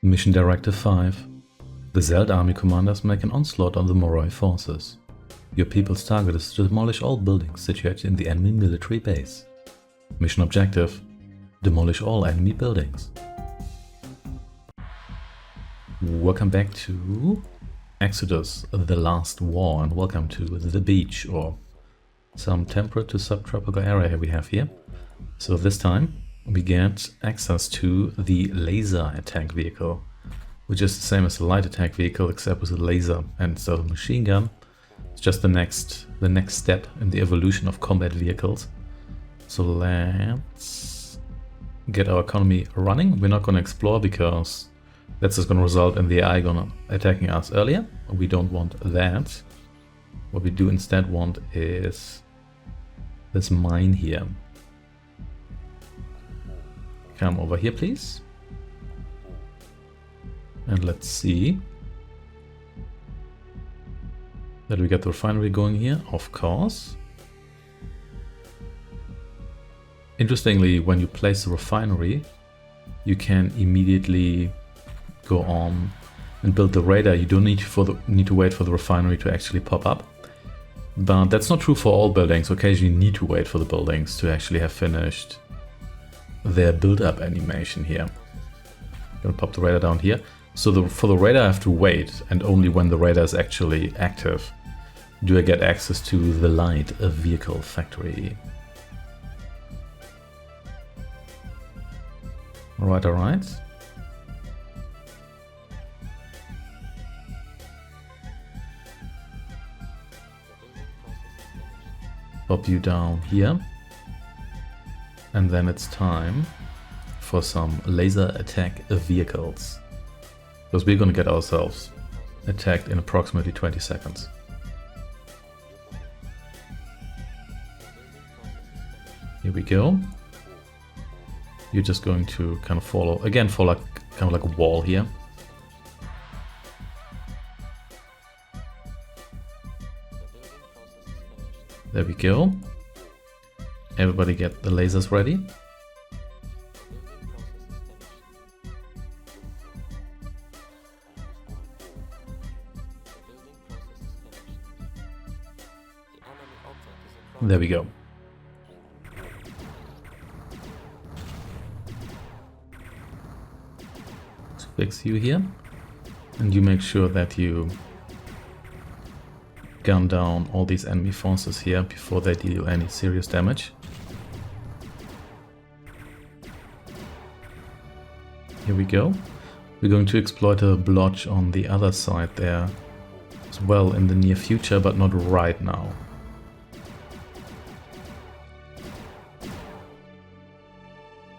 Mission Directive 5. The Zeld army commanders make an onslaught on the Moroi forces. Your people's target is to demolish all buildings situated in the enemy military base. Mission objective: demolish all enemy buildings. Welcome back to Exodus, the Last War, and welcome to the beach, or some temperate to subtropical area we have here. So this time we get access to the laser attack vehicle, which is the same as the light attack vehicle except with a laser and instead of a machine gun. It's just the next step in the evolution of combat vehicles. So let's get our economy running. We're not going to explore because that's just going to result in the AI attacking us earlier. We don't want that. What we do instead want is this mine here. Come over here, please. And let's see that we get the refinery going here, of course. Interestingly, when you place the refinery, you can immediately go on and build the radar. You don't need to wait for the refinery to actually pop up. But that's not true for all buildings. Occasionally you need to wait for the buildings to actually have finished their build-up animation here. I'm gonna pop the radar down here. So for the radar I have to wait, and only when the radar is actually active do I get access to the light vehicle factory. Alright. Pop you down here. And then it's time for some laser attack vehicles. Because we're going to get ourselves attacked in approximately 20 seconds. Here we go. You're just going to kind of follow like a wall here. There we go. Everybody get the lasers ready. There we go. Let's fix you here. And you make sure that you gun down all these enemy forces here before they deal any serious damage. Here we go. We're going to exploit a blotch on the other side there as well in the near future, but not right now.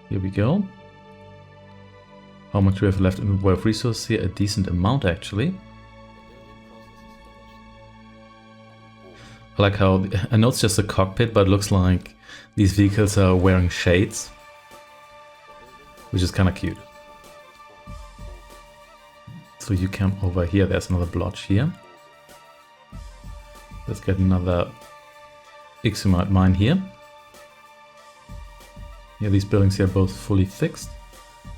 Here we go. How much do we have left in the way of resources here? A decent amount actually. I like how, I know it's just a cockpit, but it looks like these vehicles are wearing shades, which is kind of cute. So you come over here, there's another blotch here. Let's get another Ixiomit mine here. Yeah, these buildings here are both fully fixed,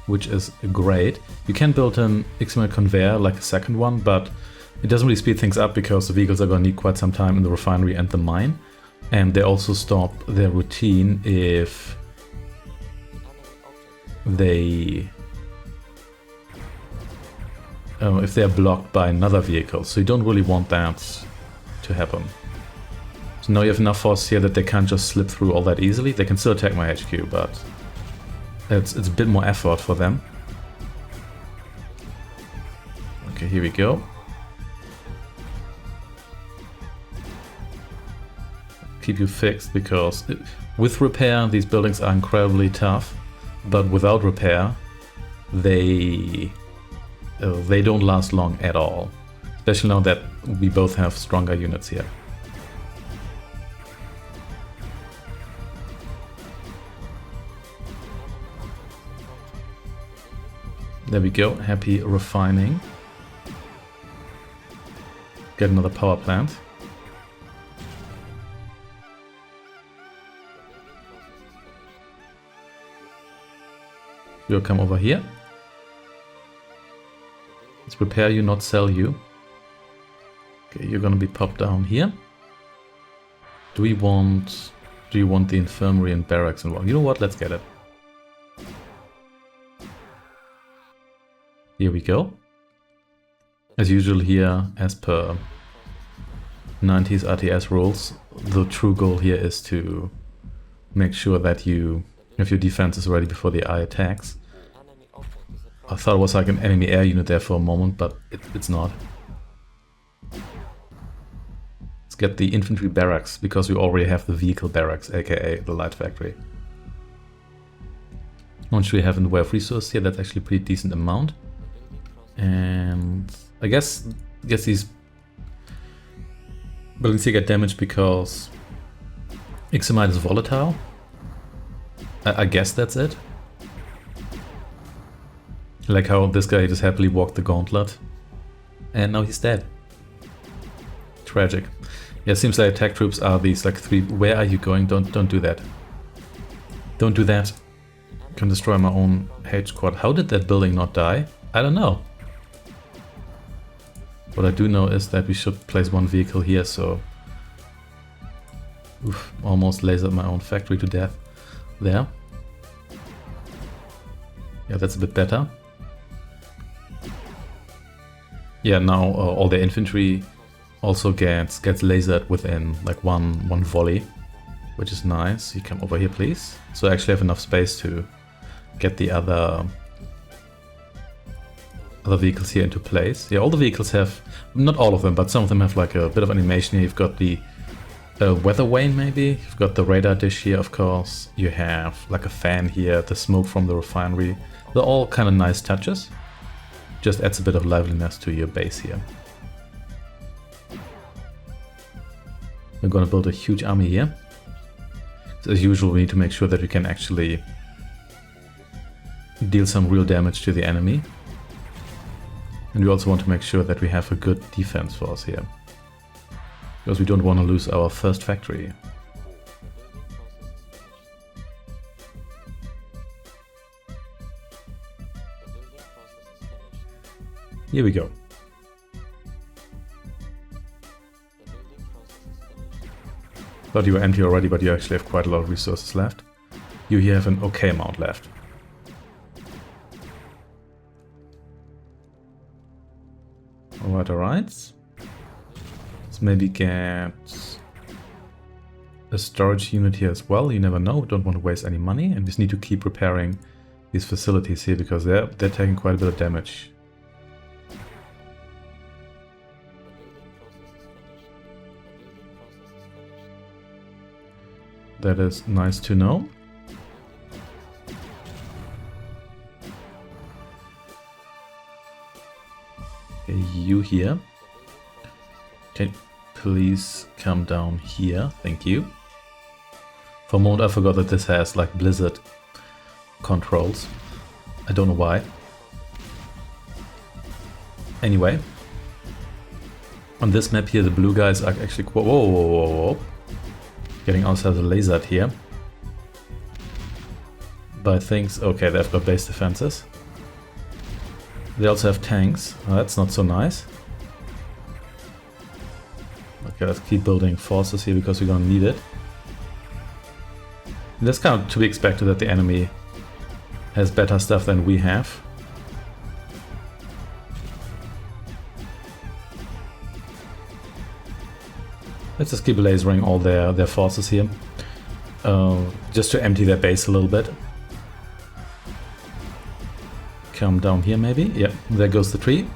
which is great. You can build an Ixiomit conveyor like a second one, but it doesn't really speed things up because the vehicles are going to need quite some time in the refinery and the mine. And they also stop their routine if they are blocked by another vehicle. So you don't really want that to happen. So now you have enough force here that they can't just slip through all that easily. They can still attack my HQ, but it's a bit more effort for them. Okay, here we go. Keep you fixed because with repair these buildings are incredibly tough, but without repair they don't last long at all. Especially now that we both have stronger units here. There we go, happy refining. Get another power plant. You'll come over here. Let's repair you, not sell you. Okay, you're gonna be popped down here. Do you want the infirmary and barracks involved? You know what? Let's get it. Here we go. As usual here, as per 90s RTS rules, the true goal here is to make sure that you have your defenses ready before the eye attacks. I thought it was like an enemy air unit there for a moment, but it's not. Let's get the infantry barracks, because we already have the vehicle barracks, aka the light factory. How much do we have in the way of resource here? That's actually a pretty decent amount. And I guess these buildings here get damaged because Ixiomit is volatile. I guess that's it. Like how this guy just happily walked the gauntlet and now he's dead. Tragic. Yeah, it seems like attack troops are these like three. Where are you going? Don't do that. Don't do that. Can destroy my own H squad. How did that building not die? I don't know. What I do know is that we should place one vehicle here, so... Oof, almost lasered my own factory to death there. Yeah, that's a bit better. Yeah, now all the infantry also gets lasered within like one volley, which is nice. You come over here, please. So I actually have enough space to get the other vehicles here into place. Yeah, all the vehicles have, not all of them, but some of them have like a bit of animation here. You've got the weather vane maybe, you've got the radar dish here, of course. You have like a fan here, the smoke from the refinery. They're all kind of nice touches. Just adds a bit of liveliness to your base here. We're gonna build a huge army here. So as usual, we need to make sure that we can actually deal some real damage to the enemy. And we also want to make sure that we have a good defense force here. Because we don't want to lose our first factory. Here we go. Thought you were empty already, but you actually have quite a lot of resources left. You here have an okay amount left. Alright, alright. Let's maybe get a storage unit here as well. You never know, we don't want to waste any money, and we just need to keep repairing these facilities here because they're taking quite a bit of damage. That is nice to know. Okay, you here. Can you please come down here? Thank you. For a moment I forgot that this has like blizzard controls. I don't know why. Anyway. On this map here the blue guys are actually... Whoa, whoa, whoa, whoa, whoa. Getting ourselves lasered here. By things... Okay, they've got base defenses. They also have tanks. Oh, that's not so nice. Okay, let's keep building forces here because we're gonna need it. And that's kind of to be expected that the enemy has better stuff than we have. Let's just keep lasering all their forces here. Just to empty their base a little bit. Come down here maybe. Yep, there goes the tree.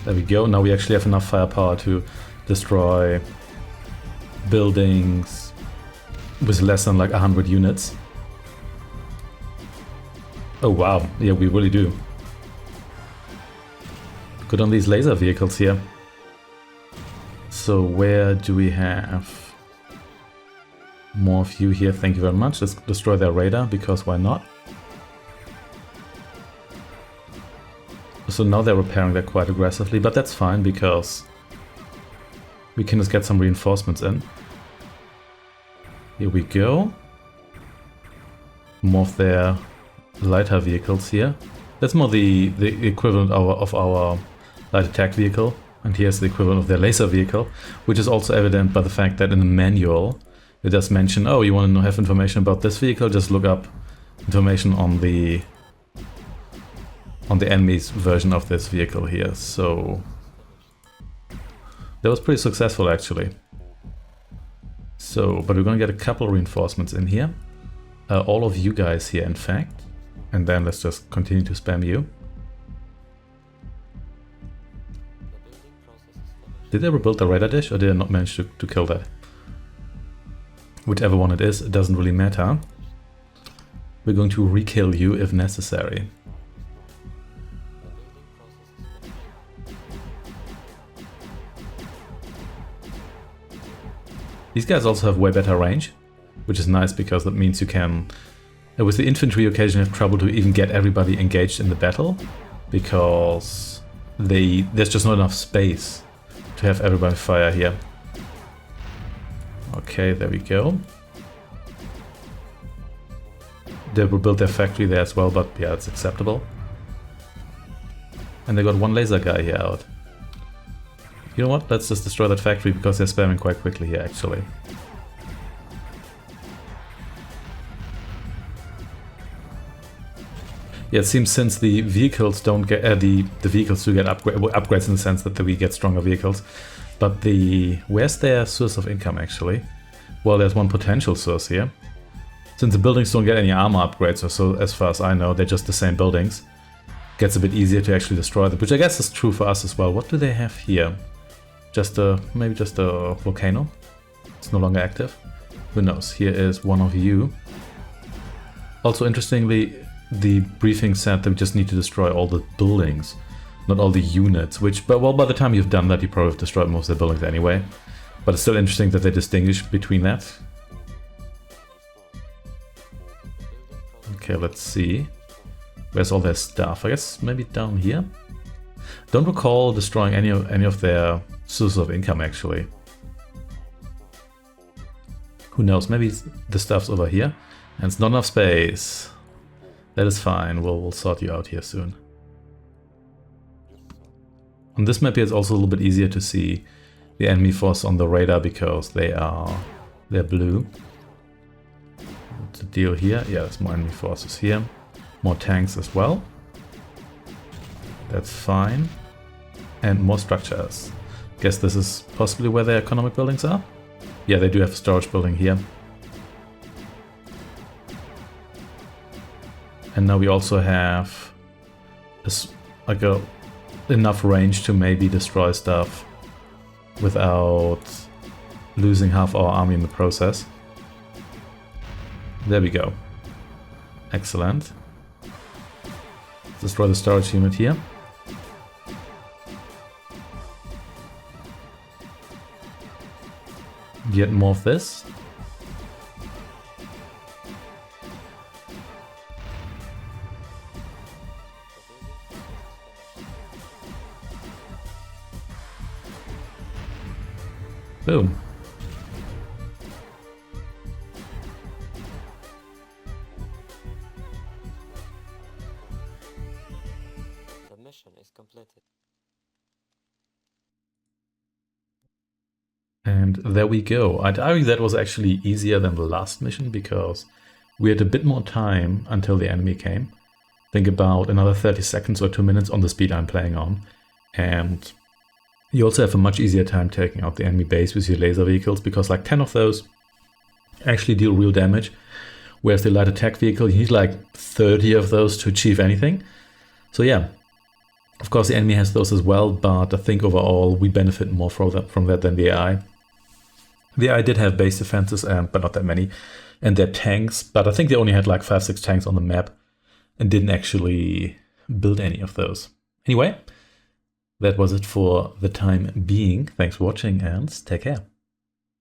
There we go. Now we actually have enough firepower to destroy buildings with less than like 100 units. Oh wow, yeah, we really do. Good on these laser vehicles here. So where do we have more of you here? Thank you very much. Let's destroy their radar, because why not? So now they're repairing that quite aggressively, but that's fine because we can just get some reinforcements in. Here we go. More of their lighter vehicles here. That's more the equivalent of our light attack vehicle, and here's the equivalent of their laser vehicle, which is also evident by the fact that in the manual it does mention, oh, you want to have information about this vehicle, just look up information on the enemy's version of this vehicle here. So that was pretty successful actually. So, but we're gonna get a couple of reinforcements in here. All of you guys here, in fact. And then let's just continue to spam you. Did they rebuild the radar dish or did I not manage to kill that? Whichever one it is, it doesn't really matter. We're going to re-kill you if necessary. These guys also have way better range, which is nice because that means you can, with the infantry, you occasionally have trouble to even get everybody engaged in the battle, because there's just not enough space to have everybody fire here. Okay, there we go. They will build their factory there as well, but yeah, it's acceptable. And they got one laser guy here out. You know what? Let's just destroy that factory because they're spamming quite quickly here, actually. Yeah, it seems since the vehicles don't get the vehicles do get upgrades in the sense that we get stronger vehicles, but where's their source of income actually? Well, there's one potential source here. Since the buildings don't get any armor upgrades, or so as far as I know, they're just the same buildings. Gets a bit easier to actually destroy them, which I guess is true for us as well. What do they have here? Maybe just a volcano. It's no longer active. Who knows? Here is one of you. Also, interestingly, the briefing said that we just need to destroy all the buildings, not all the units. Which, but well, by the time you've done that, you probably have destroyed most of the buildings anyway. But it's still interesting that they distinguish between that. Okay, let's see. Where's all their stuff? I guess maybe down here. Don't recall destroying any of their sources of income actually. Who knows? Maybe the stuff's over here, and it's not enough space. That is fine. We'll sort you out here soon. On this map here, it's also a little bit easier to see the enemy force on the radar because they're blue. What's the deal here? Yeah, there's more enemy forces here. More tanks as well. That's fine. And more structures. Guess this is possibly where their economic buildings are? Yeah, they do have a storage building here. And now we also have enough range to maybe destroy stuff without losing half our army in the process. There we go. Excellent. Let's destroy the storage unit here. Get more of this. Boom. The mission is completed. And there we go. I'd argue that was actually easier than the last mission because we had a bit more time until the enemy came. Think about another 30 seconds or 2 minutes on the speed I'm playing on. And you also have a much easier time taking out the enemy base with your laser vehicles because like 10 of those actually deal real damage. Whereas the light attack vehicle, you need like 30 of those to achieve anything. So yeah, of course the enemy has those as well, but I think overall we benefit more from that than the AI. The AI did have base defenses, but not that many, and their tanks, but I think they only had like 5-6 tanks on the map and didn't actually build any of those. Anyway, that was it for the time being. Thanks for watching and take care.